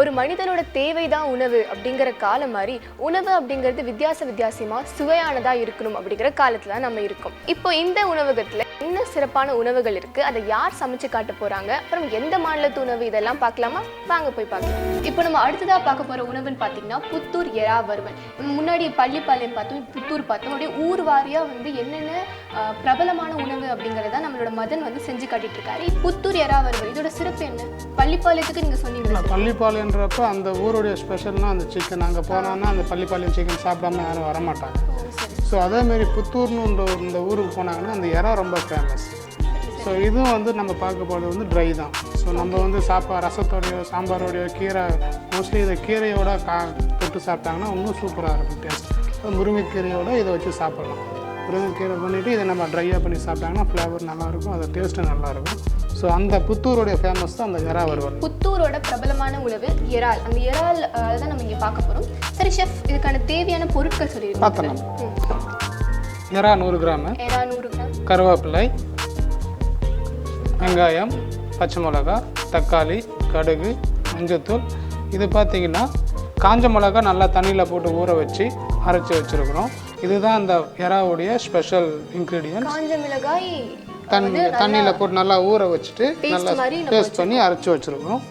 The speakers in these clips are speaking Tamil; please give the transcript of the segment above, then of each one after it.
ஒரு மனிதனோட தேவைதான் உணவு அப்படிங்கிற காலம் மாதிரி உணவு அப்படிங்கிறது வித்தியாசமா சுவையானதா இருக்கணும் அப்படிங்கிற காலத்துல நம்ம இருக்கோம். இப்போ இந்த உணவகத்துல என்ன சிறப்பான உணவுகள் இருக்கு, அதை யார் சமைச்சு காட்ட போறாங்க, அப்புறம் எந்த மாநிலத்து உணவு, இதெல்லாம் பார்க்கலாமா? வாங்க போய் பார்க்கலாம். இப்போ நம்ம அடுத்ததா பார்க்க போற உணவுன்னு பார்த்தீங்கன்னா புத்தூர் எறா வறுவல். முன்னாடி பள்ளிப்பாளையம் பார்த்தோம், புத்தூர் பார்த்தோம். அப்படியே ஊர் வாரியா வந்து என்னென்ன பிரபலமான உணவு அப்படிங்கிறத நம்மளோட மதன் வந்து செஞ்சு காட்டிட்டு இருக்காரு. புத்தூர் எறா வறுவல் இதோட சிறப்பு என்ன? பள்ளிப்பாளையத்துக்கு நீங்க சொன்னீங்க. பள்ளிப்பாளையன்றப்ப அந்த ஊருடைய ஸ்பெஷல்னா அந்த சிக்கன். அங்கே போனோன்னா அந்த பள்ளிப்பாளையம் சிக்கன் சாப்பிடாம யாரும் வரமாட்டாங்க. ஸோ அதேமாரி புத்தூர்னு இந்த ஊருக்கு போனாங்கன்னா அந்த எறா ரொம்ப ஃபேமஸ். ஸோ இதுவும் வந்து நம்ம பார்க்க போகிறது வந்து ட்ரை தான். ஸோ நம்ம வந்து ரசத்தோடையோ சாம்பாரோடையோ கீரை, மோஸ்ட்லி இதை கீரையோட தொட்டு சாப்பிட்டாங்கன்னா இன்னும் சூப்பராக இருக்கும் டேஸ்ட். முருங்கைக்கீரையோடு இதை வச்சு சாப்பிட்லாம். முருங்கைக்கீரை பண்ணிவிட்டு இதை நம்ம ட்ரையாக பண்ணி சாப்பிட்டாங்கன்னா ஃப்ளேவர் நல்லாயிருக்கும், அது டேஸ்ட்டு நல்லாயிருக்கும். ஸோ அந்த புத்தூரோடைய ஃபேமஸ் தான் அந்த எறா வறுவல். புத்தூரோட பிரபலமான உணவு இறால். அந்த இறால் தான் நம்ம இங்கே பார்க்க போகிறோம். சரி ஷெஃப், இதுக்கான தேவையான பொருட்கள் சொல்லிடுங்க. பார்த்தலாம். எறா 100 கிராம், கருவேப்பிலை, வெங்காயம், பச்சை மிளகா, தக்காளி, கடுகு, மஞ்சத்தூள். இது பார்த்திங்கன்னா காஞ்ச மிளகா நல்லா தண்ணியில் போட்டு ஊற வச்சு அரைச்சி வச்சுருக்குறோம். இதுதான் அந்த எறாவுடைய ஸ்பெஷல் இன்க்ரீடியன்ட். காஞ்ச மிளகாய் தண்ணியில் போட்டு நல்லா ஊற வச்சுட்டு நல்லா பேஸ்ட் பண்ணி அரைச்சி வச்சுருக்கோம்.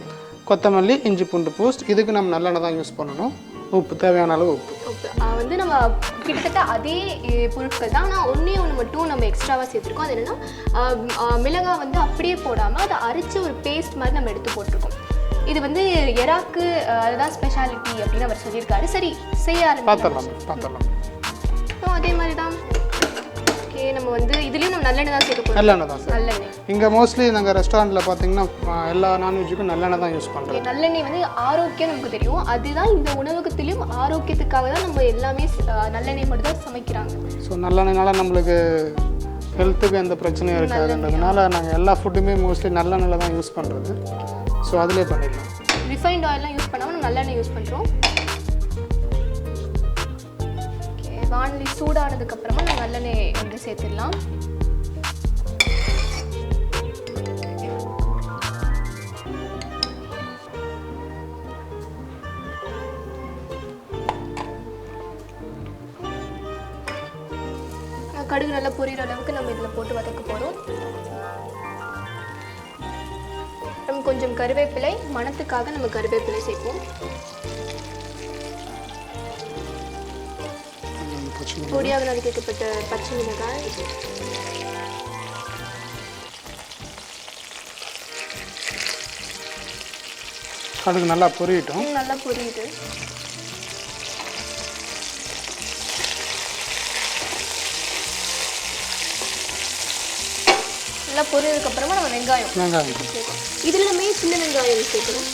கொத்தமல்லி, இஞ்சி பூண்டு பேஸ்ட். இதுக்கு நம்ம நல்லெண்ணெய் தான் யூஸ் பண்ணணும். உப்பு, தேவையான அளவு உப்பு. வந்து நம்ம கிட்டத்தட்ட அதே பொருட்கள் தான், ஆனால் ஒன்று மட்டும் நம்ம எக்ஸ்ட்ராவாக சேர்த்துருக்கோம். அது என்னென்னா மிளகாய் வந்து அப்படியே போடாமல் அதை அரைச்சி ஒரு பேஸ்ட் மாதிரி நம்ம எடுத்து போட்டிருக்கோம். இது வந்து எறாக்கு அதுதான் ஸ்பெஷாலிட்டி அப்படின்னு அவர் சொல்லியிருக்காரு. சரி, செய்ய பார்த்துடலாம். அதே மாதிரி தான் நம்ம வந்து இதுலயும் நம்ம நல்லெண்ணெய் தான் சேர்க்க போறோம். நல்லெண்ணெய் தான் சார். நல்லெண்ணெய் இங்க மோஸ்ட்லி நாங்க ரெஸ்டாரண்ட்ல பாத்தீங்கன்னா எல்லா நான்வெஜ்ஜுக்கும் நல்லெண்ணெய் தான் யூஸ் பண்றோம். நல்லெண்ணெய் வந்து ஆரோக்கியம் நமக்கு தெரியும். அதுதான் இந்த உணவகத்திலும் ஆரோக்கியத்துக்காக தான் நம்ம எல்லாமே நல்லெண்ணெய் மட்டும் தான் சமைக்கிறாங்க. ஸோ நல்லெண்ணெய்னால நம்மளுக்கு ஹெல்த்துக்கு எந்த பிரச்சனையும் இருக்காதுன்றதுனால நாங்கள் எல்லா ஃபுட்டுமே மோஸ்ட்லி நல்லெண்ணெயில் தான் யூஸ் பண்ணுறது. ஸோ அதிலே பண்ணிடலாம். ரிஃபைண்ட் ஆயில்லாம் யூஸ் பண்ணாமல் நம்ம நல்லெண்ணெய் யூஸ் பண்ணுறோம். வானொலி சூடானதுக்கப்புறமா நம்ம நல்லெண்ணெய் வந்து சேர்த்துடலாம். கடுகு நல்லா பொரியிற அளவுக்கு நம்ம இதில் போட்டு வதக்க போகிறோம். நம்ம கொஞ்சம் கருவேப்பிலை, மணத்துக்காக நம்ம கருவேப்பிலை சேர்ப்போம். பொடியாக நறுக்கப்பட்ட பச்சை மிளகாய், கடுகு நல்லா பொரியிட்டோம். நல்லா பொரியுது. நல்லா பொரியதுக்கு அப்புறமா நம்ம வெங்காயம் இதுலமே சின்ன வெங்காயம் சேர்க்கணும்.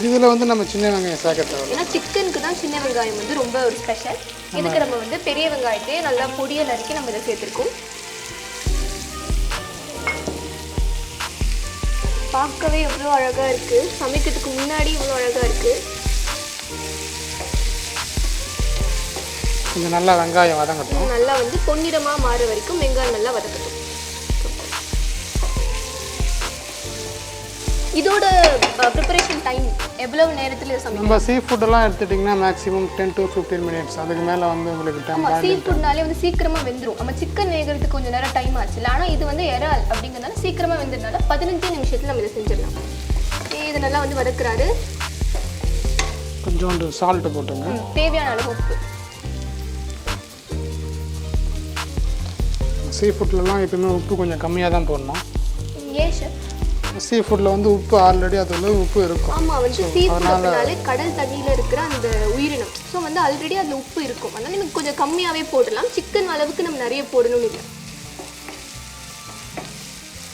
இதில் வந்து நம்ம சின்ன வெங்காயம் சேர்க்க தேவை. ஏன்னா சிக்கனுக்கு தான் சின்ன வெங்காயம் வந்து ரொம்ப ஒரு ஸ்பெஷல். இதுக்கு நம்ம வந்து பெரிய வெங்காயத்தையே நல்லா பொடியை நறுக்கி நம்ம இதை சேர்த்துருக்கோம். பார்க்கவே எவ்வளோ அழகாக இருக்குது. சமைக்கிறதுக்கு முன்னாடி இவ்வளோ அழகாக இருக்குது. கொஞ்சம் நல்லா வெங்காயம் வதங்கட்டும். நல்லா வந்து பொன்னிறமாக மாற வரைக்கும் வெங்காயம் நல்லா வதக்கட்டும். இதோட ப்ரிப்பரேஷன் டைம் எவ்வளவு நேரத்தில் சமைக்கும்? நம்ம சீ ஃபுட்டெல்லாம் எடுத்துட்டிங்கன்னா மேக்ஸிமம் 10 to 15 minutes. அதுக்கு மேலே வந்து உங்களுக்கு டைம். சீ ஃபுட்னாலே வந்து சீக்கிரமாக வெந்துடும். நம்ம சிக்கன் வேகிறதுக்கு கொஞ்சம் நேரம் டைம் ஆச்சுல, ஆனால் இது வந்து இறால் அப்படிங்கிறதுனால சீக்கிரமாக வெந்துறதுனால 15 நிமிஷத்தில் நம்ம இதை செஞ்சிடலாம். இது நல்லா வந்து வதக்குறாரு. கொஞ்சோண்டு சால்ட் போட்டுங்க. தேவையான அளவு உப்பு. சீ ஃபுட்லலாம் எப்பவுமே உப்பு கொஞ்சம் கம்மியாக தான் போடணும். ஏன் ஷெஃப்? சீ ஃபுட்டில் வந்து உப்பு ஆல்ரெடி அதில் உப்பு இருக்கும். ஆமாம், வந்து சீ ஃபுட்னாலே கடல் தண்ணியில் இருக்கிற அந்த உயிரினம். ஸோ வந்து ஆல்ரெடி அதில் உப்பு இருக்கும். அதனால எனக்கு கொஞ்சம் கம்மியாகவே போடலாம். சிக்கன் அளவுக்கு நம்ம நிறைய போடணும்னு இல்லை.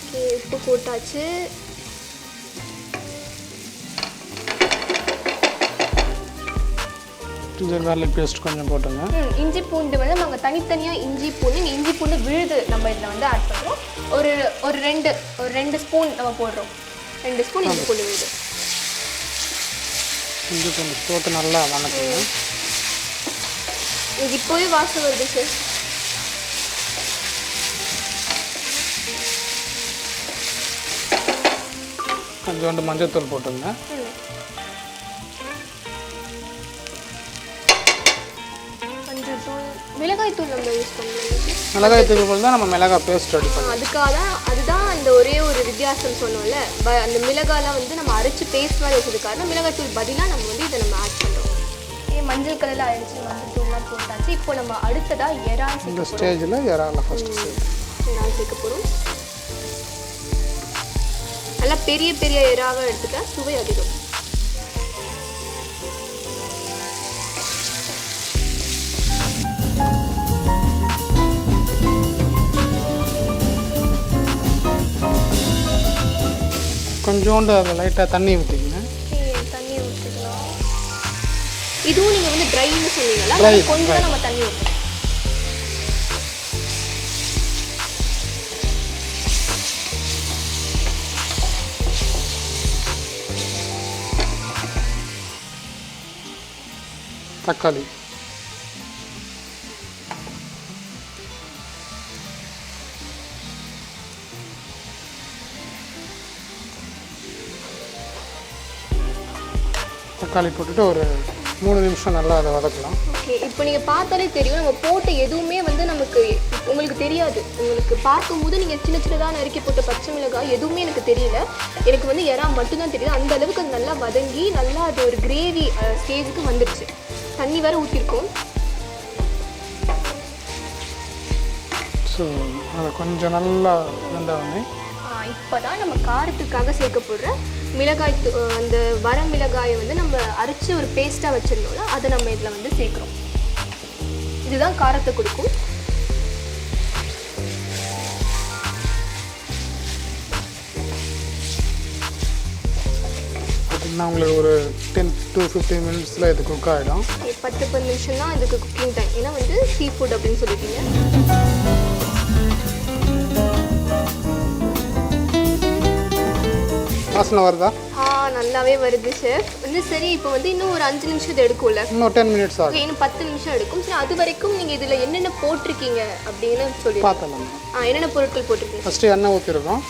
ஓகே, உப்பு போட்டாச்சு. ஜிஞ்சர் கார்லிக் பேஸ்ட் கொஞ்சம் போட்டுங்க. இஞ்சி பூண்டு வந்து நம்ம தனித்தனியாக இஞ்சி பூண்டு விழுது நம்ம இதில் வந்து ஆட் பண்ணுறோம். ஒரு ரெண்டு ஸ்பூன் நம்ம போடுறோம். 2 ஸ்பூன் இஞ்சி பூண்டு விழுது. இஞ்சி பூண்டு போட்டு நல்லா வதக்குங்க. இது இப்போவே வாசம் வருது சார். கொஞ்சோண்டு மஞ்சள் தூள் போட்டுங்க. மிளகாய் தூள் நம்ம யூஸ் பண்ணுவோம். மிளகாய் தூள் தான் நம்ம மிளகாய் பேஸ்ட் ரெடி பண்ணுவோம். அதுக்காக தான் அதுதான் அந்த ஒரே ஒரு வித்தியாசம் சொன்னோம்ல. அந்த மிளகாலாம் வந்து நம்ம அரைச்சி பேஸ்ட் மாதிரி வச்சதுக்காக மிளகாய் தூள் பதிலாக நம்ம வந்து இதை நம்ம ஆட் பண்ணுறோம். மஞ்சள் கலரில் ஆயிடுச்சு, மஞ்சள் தூள்லாம் போட்டாச்சு. இப்போ நம்ம அடுத்ததாக இறால் இந்த ஸ்டேஜில் இறால் ஃபஸ்ட்டு இறால் சேர்க்க போகிறோம். நல்லா பெரிய பெரிய இறாவை எடுத்துட்டா சுவை அதிகம். கொஞ்சோண்டு அதில் லைட்டாக தண்ணி ஊற்றிக்கங்க. தண்ணி ஊற்றிக்கலாம். இதுவும் நீங்கள் வந்து ட்ரைன்னு சொன்னீங்களா? கொஞ்சம் நம்ம தண்ணி ஊற்றணும். தக்காளி, தக்காளி போட்டுட்டு ஒரு 3 நிமிஷம் நல்லா அதை வதக்கலாம். ஓகே, இப்போ நீங்கள் பார்த்தாலே தெரியும் நம்ம போட்ட எதுவுமே வந்து நமக்கு உங்களுக்கு தெரியாது. உங்களுக்கு பார்க்கும்போது நீங்கள் சின்ன சின்னதாக நறுக்கி போட்ட பச்சை மிளகாய் எதுவுமே எனக்கு தெரியல. எனக்கு வந்து இறா மட்டும்தான் தெரியுது. அந்த அளவுக்கு அது நல்லா வதங்கி நல்லா அது ஒரு கிரேவி ஸ்டேஜுக்கு வந்துடுச்சு. தண்ணி வேற ஊற்றிருக்கோம். ஸோ அதை கொஞ்சம் நல்லா வெந்தவொடனே இப்போ தான் நம்ம காரத்துக்காக சேர்க்க போடுற மிளகாய் அந்த வர மிளகாயை வந்து நம்ம அரைச்சி ஒரு பேஸ்ட்டாக வச்சுருந்தோம்ல, அதை நம்ம இதில் வந்து சேர்க்குறோம். இதுதான் காரத்தை கொடுக்கும். பார்த்திங்கன்னா உங்களுக்கு ஒரு 10 to 15 மினிட்ஸில் இது குக் ஆகிடும். 10-15 நிமிஷம் தான் இதுக்கு குக்கிங் டைம். ஏன்னா வந்து சீ ஃபுட் அப்படின்னு சொல்லிட்டீங்க. வாசனை வருதா? நல்லாவே வருது சார். வந்து சரி, இப்போ வந்து இன்னும் ஒரு 5 நிமிஷம் இது எடுக்கும்ல? இன்னும் 10 மினிட்ஸ் ஆகும். இன்னும் 10 நிமிஷம் எடுக்கும். சரி, அது வரைக்கும் நீங்கள் இதில் என்னென்ன போட்டிருக்கீங்க அப்படின்னு சொல்லி பார்த்தலாம். என்னென்ன பொருட்கள் போட்டிருக்கீங்க? ஃபஸ்ட்டு எண்ணெய் ஊற்றிருக்கோம்.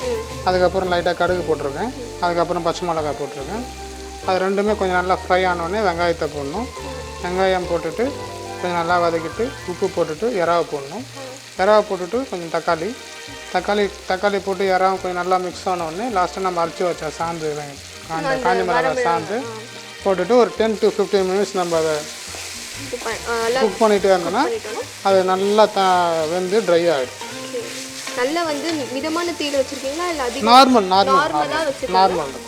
அதுக்கப்புறம் லைட்டாக கடுகு போட்டிருக்கேன். அதுக்கப்புறம் பச்சை மிளகாய் போட்டிருக்கேன். அது ரெண்டுமே கொஞ்சம் நல்லா ஃப்ரை ஆனோடனே வெங்காயத்தை போடணும். வெங்காயம் போட்டுட்டு கொஞ்சம் நல்லா வதக்கிட்டு உப்பு போட்டுட்டு இறாவை போடணும். இறாவை போட்டுட்டு கொஞ்சம் தக்காளி போட்டு இறாவை கொஞ்சம் நல்லா மிக்ஸ் ஆனோடனே லாஸ்ட்டாக நம்ம அரைச்சி வச்ச சாந்து காஞ்ச மிளகாய் சாந்து போட்டுட்டு ஒரு 10 to 15 மினிட்ஸ் நம்ம அதை குக் பண்ணிகிட்டே இருந்தோம்னா அது நல்லா வெந்து ட்ரை ஆகிடும். நல்லா வந்து மிதமான தீயில வச்சுருக்கீங்களா இல்லை அதிகம்? நார்மலாக வச்சுருக்கீங்க.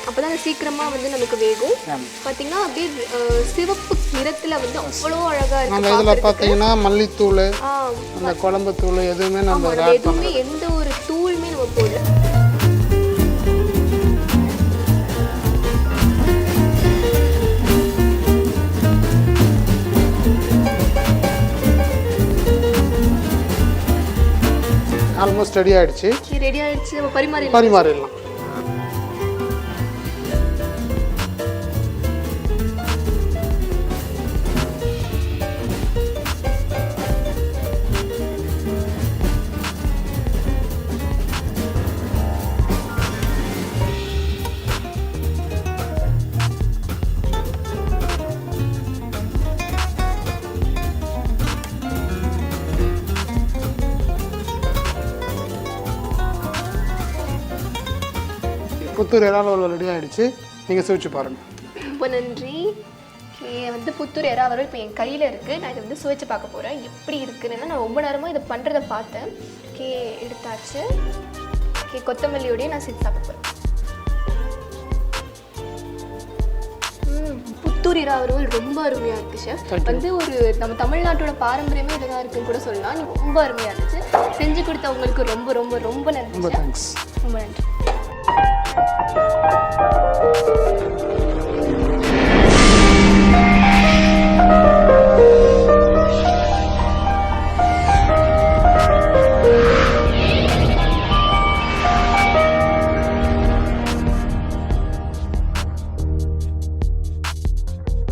அப்போ தான் சீக்கிரமாக வந்து நமக்கு வேகும். பார்த்தீங்கன்னா அப்படியே சிவப்பு நிறத்தில் வந்து அவ்வளோ அழகாக இருக்குது. நம்ம இதில் பார்த்தீங்கன்னா மல்லித்தூள், அந்த குழம்பு தூள் எதுவுமே நம்ம எதுவுமே எந்த ஒரு தூளுமே நம்ம போடல. ஆல்மோஸ்ட் ரெடி ஆகிடுச்சு. நம்ம பரிமாறிடலாம். புத்தூர் இறால் வறுவல் ரெடி ஆகிடுச்சு. நீங்கள் சுவைச்சு பாருங்கள். ரொம்ப நன்றி. வந்து புத்தூர் இறால் வறுவல் இப்போ என் கையில் இருக்குது. நான் இதை வந்து சுவைச்சு பார்க்க போகிறேன் எப்படி இருக்குன்னு. நான் ரொம்ப நேரமாக இதை பண்ணுறதை பார்த்தேன். எடுத்தாச்சு. கொத்தமல்லியோடய நான் சேர்த்து சாப்பிட போகிறேன். புத்தூர் இறால் வறுவல் ரொம்ப அருமையாக இருக்குது ஷெஃப். வந்து ஒரு நம்ம தமிழ்நாட்டோட பாரம்பரியமே இதெல்லாம் இருக்குன்னு கூட சொல்லலாம். ரொம்ப அருமையாக இருந்துச்சு. செஞ்சு கொடுத்த உங்களுக்கு ரொம்ப ரொம்ப ரொம்ப நன்றி. ரொம்ப தேங்க்ஸ். ரொம்ப நன்றி.